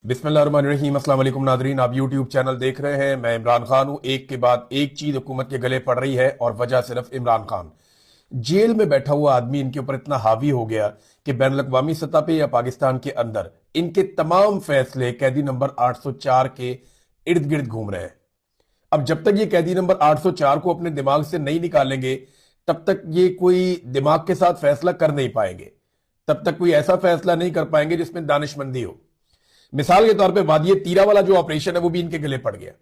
बिस्मिल्लाहिर्रहमानिर्रहीम। अस्सलाम वालेकुम नादरीन, आप यूट्यूब चैनल देख रहे हैं। मैं इमरान खान हूं। एक के बाद एक चीज हुकूमत के गले पड़ रही है और वजह सिर्फ इमरान खान। जेल में बैठा हुआ आदमी इनके ऊपर इतना हावी हो गया कि बैन अवी सतह पे या पाकिस्तान के अंदर इनके तमाम फैसले कैदी नंबर 804 के इर्द गिर्द घूम रहे हैं। अब जब तक ये कैदी नंबर 804 को अपने दिमाग से नहीं निकालेंगे तब तक ये कोई दिमाग के साथ फैसला कर नहीं पाएंगे, तब तक कोई ऐसा फैसला नहीं कर पाएंगे जिसमें दानिशमंदी हो। मिसाल के तौर पे वादिये तीरा वाला जो ऑपरेशन है वो भी इनके गले पड़ गया।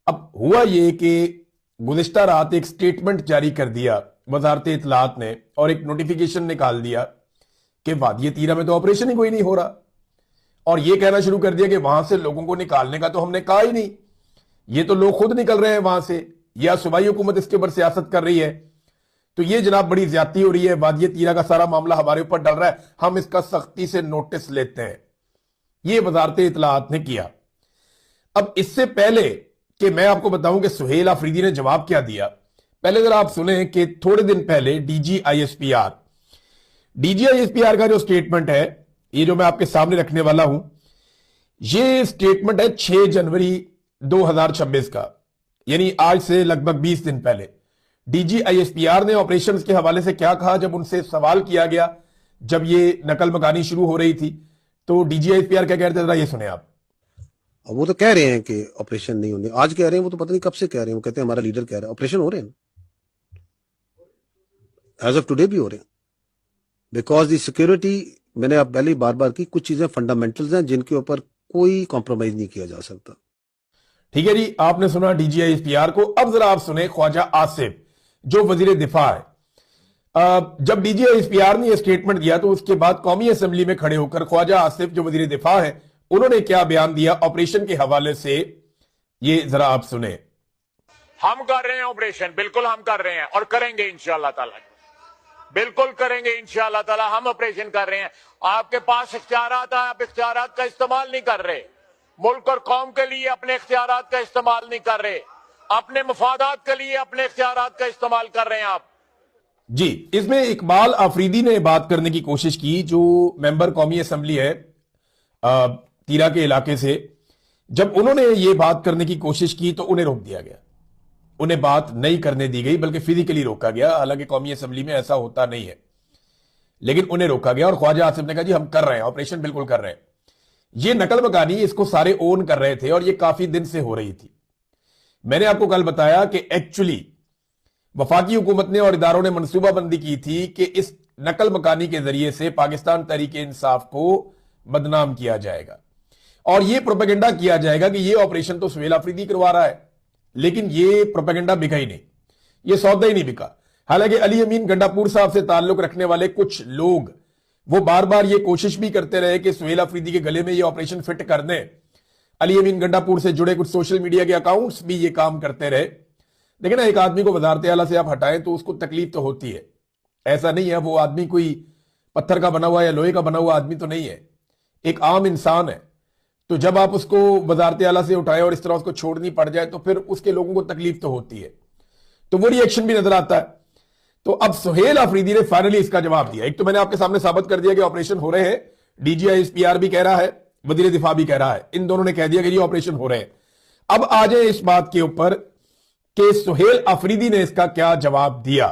अब हुआ ये कि गुज़िश्ता रात एक स्टेटमेंट जारी कर दिया वजारत इत्तलात ने और एक नोटिफिकेशन निकाल दिया कि वादिये तीरा में तो ऑपरेशन ही कोई नहीं हो रहा, और ये कहना शुरू कर दिया कि वहां से लोगों को निकालने का तो हमने कहा ही नहीं, ये तो लोग खुद निकल रहे हैं वहां से, या सूबाई हुकूमत इसके ऊपर सियासत कर रही है। तो ये जनाब बड़ी ज्यादती हो रही है। वादिये तीरा का सारा मामला हमारे ऊपर डल रहा है, हम इसका सख्ती से नोटिस लेते हैं। ये वजारत इत्तलात ने किया। अब इससे पहले कि मैं आपको बताऊं कि सुहेल आफरीदी ने जवाब क्या दिया, पहले जरा आप सुने कि थोड़े दिन पहले डीजीआईएसपीआर का जो स्टेटमेंट है, ये जो मैं आपके सामने रखने वाला हूं, ये स्टेटमेंट है 6 जनवरी 2026 का, यानी आज से लगभग 20 दिन पहले। डीजीआईएसपीआर ने ऑपरेशंस के हवाले से क्या कहा जब उनसे सवाल किया गया, जब ये नकल मकानी शुरू हो रही थी, तो डीजीआईएसपीआर क्या कह रहे थे, जरा ये सुने आप। अब वो तो कह रहे हैं कि ऑपरेशन नहीं होने, आज कह रहे हैं, वो तो पता नहीं कब से कह रहे हैं। वो कहते हैं हमारा लीडर कह रहा है ऑपरेशन हो रहे हैं, एज ऑफ टुडे भी हो रहे हैं। बिकॉज दी सिक्योरिटी, मैंने आप पहले ही बार बार की, कुछ चीजें फंडामेंटल्स हैं जिनके ऊपर कोई कॉम्प्रोमाइज नहीं किया जा सकता। ठीक है जी, आपने सुना डीजीआईएसपीआर को। अब जरा आप सुने ख्वाजा आसिफ जो वजीर दिफा है। जब डीजीआईएसपीआर ने यह स्टेटमेंट दिया तो उसके बाद कौमी असेंबली में खड़े होकर ख्वाजा आसिफ जो वजीर दिफा है, उन्होंने क्या बयान दिया ऑपरेशन के हवाले से, ये जरा आप सुने। हम कर रहे हैं ऑपरेशन, बिल्कुल हम कर रहे हैं और करेंगे इंशाअल्लाह ताला, बिल्कुल करेंगे इंशाअल्लाह ताला। हम ऑपरेशन कर रहे हैं। आपके पास इख्तियारात हैं, आप इख्तियारात का इस्तेमाल नहीं कर रहे। मुल्क और कौम के लिए अपने इख्तियारात का इस्तेमाल नहीं कर रहे, अपने मफादात के लिए अपने इख्तियारात का इस्तेमाल कर रहे हैं आप जी। इसमें इकबाल आफरीदी ने बात करने की कोशिश की, जो मेंबर कौमी असेंबली है तीरा के इलाके से। जब उन्होंने ये बात करने की कोशिश की तो उन्हें रोक दिया गया, उन्हें बात नहीं करने दी गई, बल्कि फिजिकली रोका गया। हालांकि कौमी असेंबली में ऐसा होता नहीं है, लेकिन उन्हें रोका गया। और ख्वाजा आसिफ ने कहा जी हम कर रहे हैं ऑपरेशन, बिल्कुल कर रहे हैं। ये नकल मकानी इसको सारे ओन कर रहे थे और ये काफी दिन से हो रही थी। मैंने आपको कल बताया कि एक्चुअली वफाकी हुकूमत ने और इदारों ने मनसूबाबंदी की थी कि इस नकल मकानी के जरिए से पाकिस्तान तहरीक इंसाफ को बदनाम किया जाएगा और यह प्रोपेगेंडा किया जाएगा कि यह ऑपरेशन तो सुहेल आफरीदी करवा रहा है। लेकिन यह प्रोपेगेंडा बिका ही नहीं, यह सौदा ही नहीं बिका। हालांकि अली अमीन गंडापुर साहब से ताल्लुक रखने वाले कुछ लोग वो बार बार यह कोशिश भी करते रहे कि सुहेल आफरीदी के गले में यह ऑपरेशन फिट कर दें। अली अमीन गंडापुर से जुड़े कुछ सोशल मीडिया के अकाउंट्स भी ये काम करते रहे। लेकिन एक आदमी को वजारत आला से आप हटाएं तो उसको तकलीफ तो होती है। ऐसा नहीं है वो आदमी कोई पत्थर का बना हुआ या लोहे का बना हुआ आदमी तो नहीं है, एक आम इंसान है। तो जब आप उसको वजारत आला से उठाएं और इस तरह उसको छोड़नी पड़ जाए तो फिर उसके लोगों को तकलीफ तो होती है। तो वो रिएक्शन भी नजर आता है। तो अब सुहेल आफरीदी ने फाइनली इसका जवाब दिया। एक तो मैंने आपके सामने साबित कर दिया कि ऑपरेशन हो रहे हैं, डीजीआईएसपीआर भी कह रहा है, वजीर दिफा भी कह रहा है, इन दोनों ने कह दिया कि ये ऑपरेशन हो रहे हैं। अब आ जाए इस बात के ऊपर कि सुहेल आफरीदी ने इसका क्या जवाब दिया।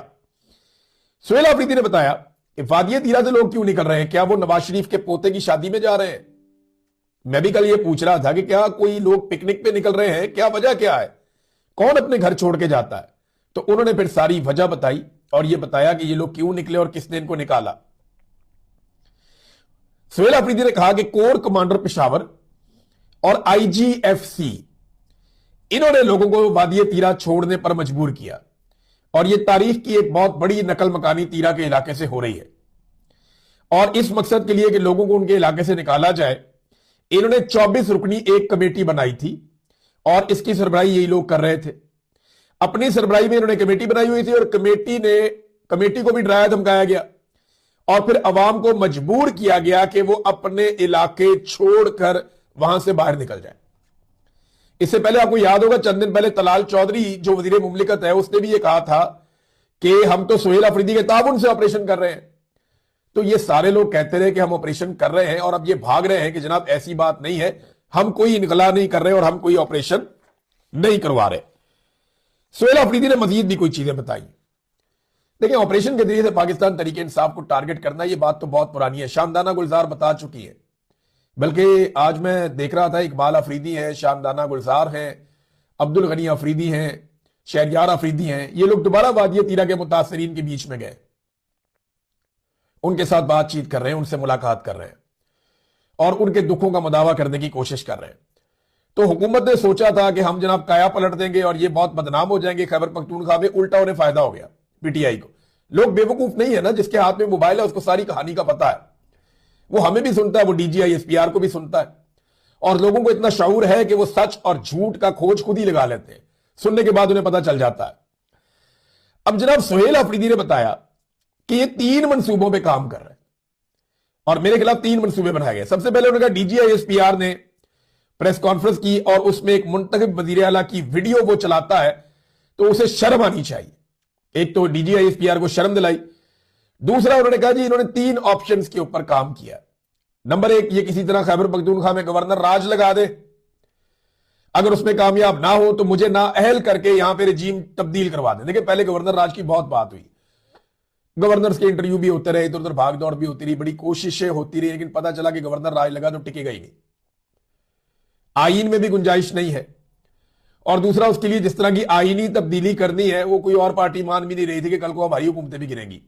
सुहेल आफरीदी ने बताया कि वादिये तीरा से लोग क्यों निकल रहे हैं, क्या वो नवाज शरीफ के पोते की शादी में जा रहे हैं। मैं भी कल ये पूछ रहा था कि क्या कोई लोग पिकनिक पे निकल रहे हैं, क्या वजह क्या है, कौन अपने घर छोड़ के जाता है। तो उन्होंने फिर सारी वजह बताई और ये बताया कि ये लोग क्यों निकले और किसने इनको निकाला। सुहेल आफरीदी ने कहा कि कोर कमांडर पेशावर और आईजीएफसी, इन्होंने लोगों को वादिये तीरा छोड़ने पर मजबूर किया और यह तारीख की एक बहुत बड़ी नकल मकानी तीरा के इलाके से हो रही है। और इस मकसद के लिए कि लोगों को उनके इलाके से निकाला जाए, इन्होंने 24 रुकनी एक कमेटी बनाई थी और इसकी सरबराही यही लोग कर रहे थे। अपनी सरबराही में इन्होंने कमेटी बनाई हुई थी और कमेटी को भी डराया धमकाया गया और फिर अवाम को मजबूर किया गया कि वो अपने इलाके छोड़कर वहां से बाहर निकल जाए। इससे पहले आपको याद होगा चंद दिन पहले तलाल चौधरी जो वजीर मुमलिकत है, उसने भी ये कहा था कि हम तो सुहेल आफरीदी के ताउन से ऑपरेशन कर रहे हैं। तो ये सारे लोग कहते रहे कि हम ऑपरेशन कर रहे हैं और अब ये भाग रहे हैं कि जनाब ऐसी बात नहीं है, हम कोई इनकला नहीं कर रहे और हम कोई ऑपरेशन नहीं करवा रहे। सुहेल अफरीदी ने मजीद भी कोई चीजें बताई। देखिए, ऑपरेशन के जरिए से पाकिस्तान तरीके इंसाफ को टारगेट करना, ये बात तो बहुत पुरानी है, शामदाना गुलजार बता चुकी है। बल्कि आज मैं देख रहा था, इकबाल अफरीदी है, शामदाना गुलजार हैं, अब्दुल गनी अफरीदी हैं, शहरयार अफरीदी हैं, ये लोग दोबारा वादिया तीरा के मुतासरीन के बीच में गए, उनके साथ बातचीत कर रहे हैं, उनसे मुलाकात कर रहे हैं और उनके दुखों का मुदावा करने की कोशिश कर रहे हैं। तो हुकूमत ने सोचा था कि हम जनाब काया पलट देंगे और ये बहुत बदनाम हो जाएंगे खैबर पख्तूनख्वा में, उल्टा उन्हें फायदा हो गया पीटीआई को। लोग बेवकूफ नहीं है ना, जिसके हाथ में मोबाइल है उसको सारी कहानी का पता है, वो हमें भी सुनता है, वो डीजीआई एसपीआर को भी सुनता है और लोगों को इतना शऊर है कि वो सच और झूठ का खोज खुद ही लगा लेते हैं, सुनने के बाद उन्हें पता चल जाता है। अब जनाब सुहेल अफरीदी ने बताया कि ये 3 मंसूबों पे काम कर रहे हैं और मेरे खिलाफ 3 मंसूबे बनाए गए। सबसे पहले उन्होंने कहा डीजीआई एसपीआर ने प्रेस कॉन्फ्रेंस की और उसमें एक मुंतखब वजीर आला की वीडियो वो चलाता है तो उसे शर्म आनी चाहिए। एक तो डीजीआई एसपीआर को शर्म दिलाई, दूसरा उन्होंने कहा जी इन्होंने 3 ऑप्शंस के ऊपर काम किया। नंबर 1, ये किसी तरह खैबर पख्तूनख्वा में गवर्नर राज लगा दे, अगर उसमें कामयाब ना हो तो मुझे नाअहल करके यहां पे रजीम तब्दील करवा दे। देखिए, पहले गवर्नर राज की बहुत बात हुई, गवर्नर्स के इंटरव्यू भी होते रहे, इधर उधर भाग दौड़ भी होती रही, बड़ी कोशिशें होती रही, लेकिन पता चला कि गवर्नर राज लगा तो टिकेगा ही नहीं, आईन में भी गुंजाइश नहीं है। और दूसरा, उसके लिए जिस तरह की आईनी तब्दीली करनी है वो कोई और पार्टी मान भी नहीं रही थी कि कल को हमारी हुकूमतें भी गिरेंगी।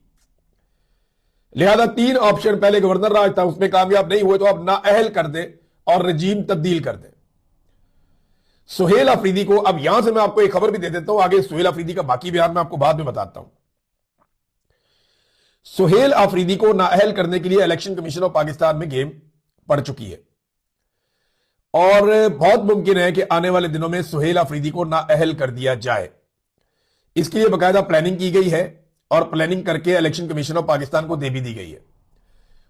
लिहाजा 3 ऑप्शन, पहले गवर्नर राज था, उसमें कामयाब नहीं हुए तो अब नाअहल कर दे और रजीम तब्दील कर दे। सुहेल अफरीदी को, अब यहां से मैं आपको एक खबर भी दे देता हूं, आगे सुहेल अफरीदी का बाकी बयान मैं आपको बाद में बताता हूं। सुहेल अफरीदी को नाअहल करने के लिए इलेक्शन कमीशन ऑफ पाकिस्तान में गेम पड़ चुकी है और बहुत मुमकिन है कि आने वाले दिनों में सुहेल अफरीदी को नाअहल कर दिया जाए। इसके लिए बाकायदा प्लानिंग की गई है और प्लानिंग करके इलेक्शन कमीशन ऑफ पाकिस्तान को दे भी दी गई है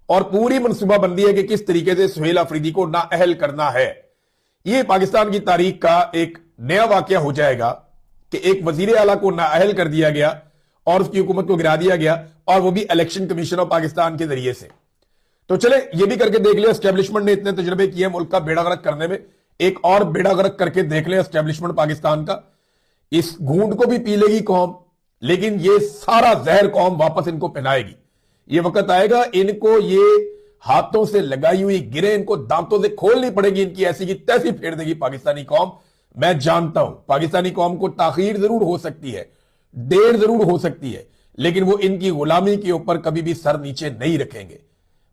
और पूरी मनसूबाबंदी है कि किस तरीके से सुहेल अफरीदी को नाअहल करना है। यह पाकिस्तान की तारीख का एक नया वाकया हो जाएगा कि एक वजीर आला को नाअहल कर दिया गया और उसकी हुकूमत को गिरा दिया गया और वो भी इलेक्शन कमीशन ऑफ पाकिस्तान के जरिए से। तो चले ये भी करके देख ले, एस्टेब्लिशमेंट ने इतने तजुर्बे किए मुल्क का बेड़ा गर्क करने में, एक और बेड़ा गर्क करके देख ले एस्टेब्लिशमेंट पाकिस्तान का। इस घूंट को भी पी लेगी कौम, लेकिन ये सारा जहर कौम वापस इनको पिलाएगी। ये वक्त आएगा इनको ये हाथों से लगाई हुई गिरे इनको दांतों से खोलनी पड़ेगी, इनकी ऐसी की तैसी फेर देगी पाकिस्तानी कौम। मैं जानता हूं पाकिस्तानी कौम को ताखीर जरूर हो सकती है, देर जरूर हो सकती है, लेकिन वो इनकी गुलामी के ऊपर कभी भी सर नीचे नहीं रखेंगे।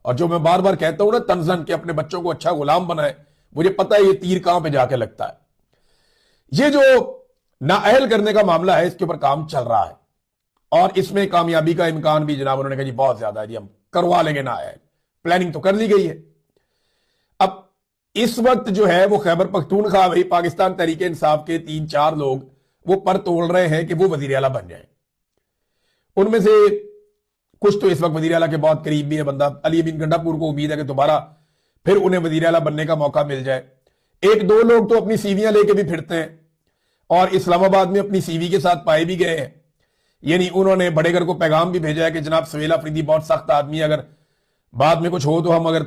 और जो मैं बार बार कहता हूं ना तंजन के अपने बच्चों को अच्छा गुलाम बनाए, मुझे पता है ये तीर कहां पे जाके लगता है। ये जो नाअहल करने का मामला है इसके ऊपर काम चल रहा है और इसमें कामयाबी का इम्कान भी जनाब उन्होंने कहा जी बहुत ज्यादा है जी, हम करवा लेंगे नाअहल, प्लानिंग तो कर ली गई है। अब इस वक्त जो है वो खैबर पख्तूनख्वा में पाकिस्तान तरीके इंसाफ के 3-4 लोग वो पर तोड़ रहे हैं कि वो वजीर आला बन जाए। उनमें से कुछ तो इस वक्त वजीर आला के बहुत करीब भी है बंदा, अली अमीन गंडापुर को उम्मीद है कि दोबारा फिर उन्हें वजीर आला बनने का मौका मिल जाए। 1-2 लोग तो अपनी सीवियां लेके भी फिरते हैं और इस्लामाबाद में अपनी सीवी के साथ पाए भी गए हैं। यानी उन्होंने बड़े घर को पैगाम भी भेजा है कि जनाब सुहेल अफरीदी बहुत सख्त आदमी है, अगर बाद में कुछ हो तो हम अगर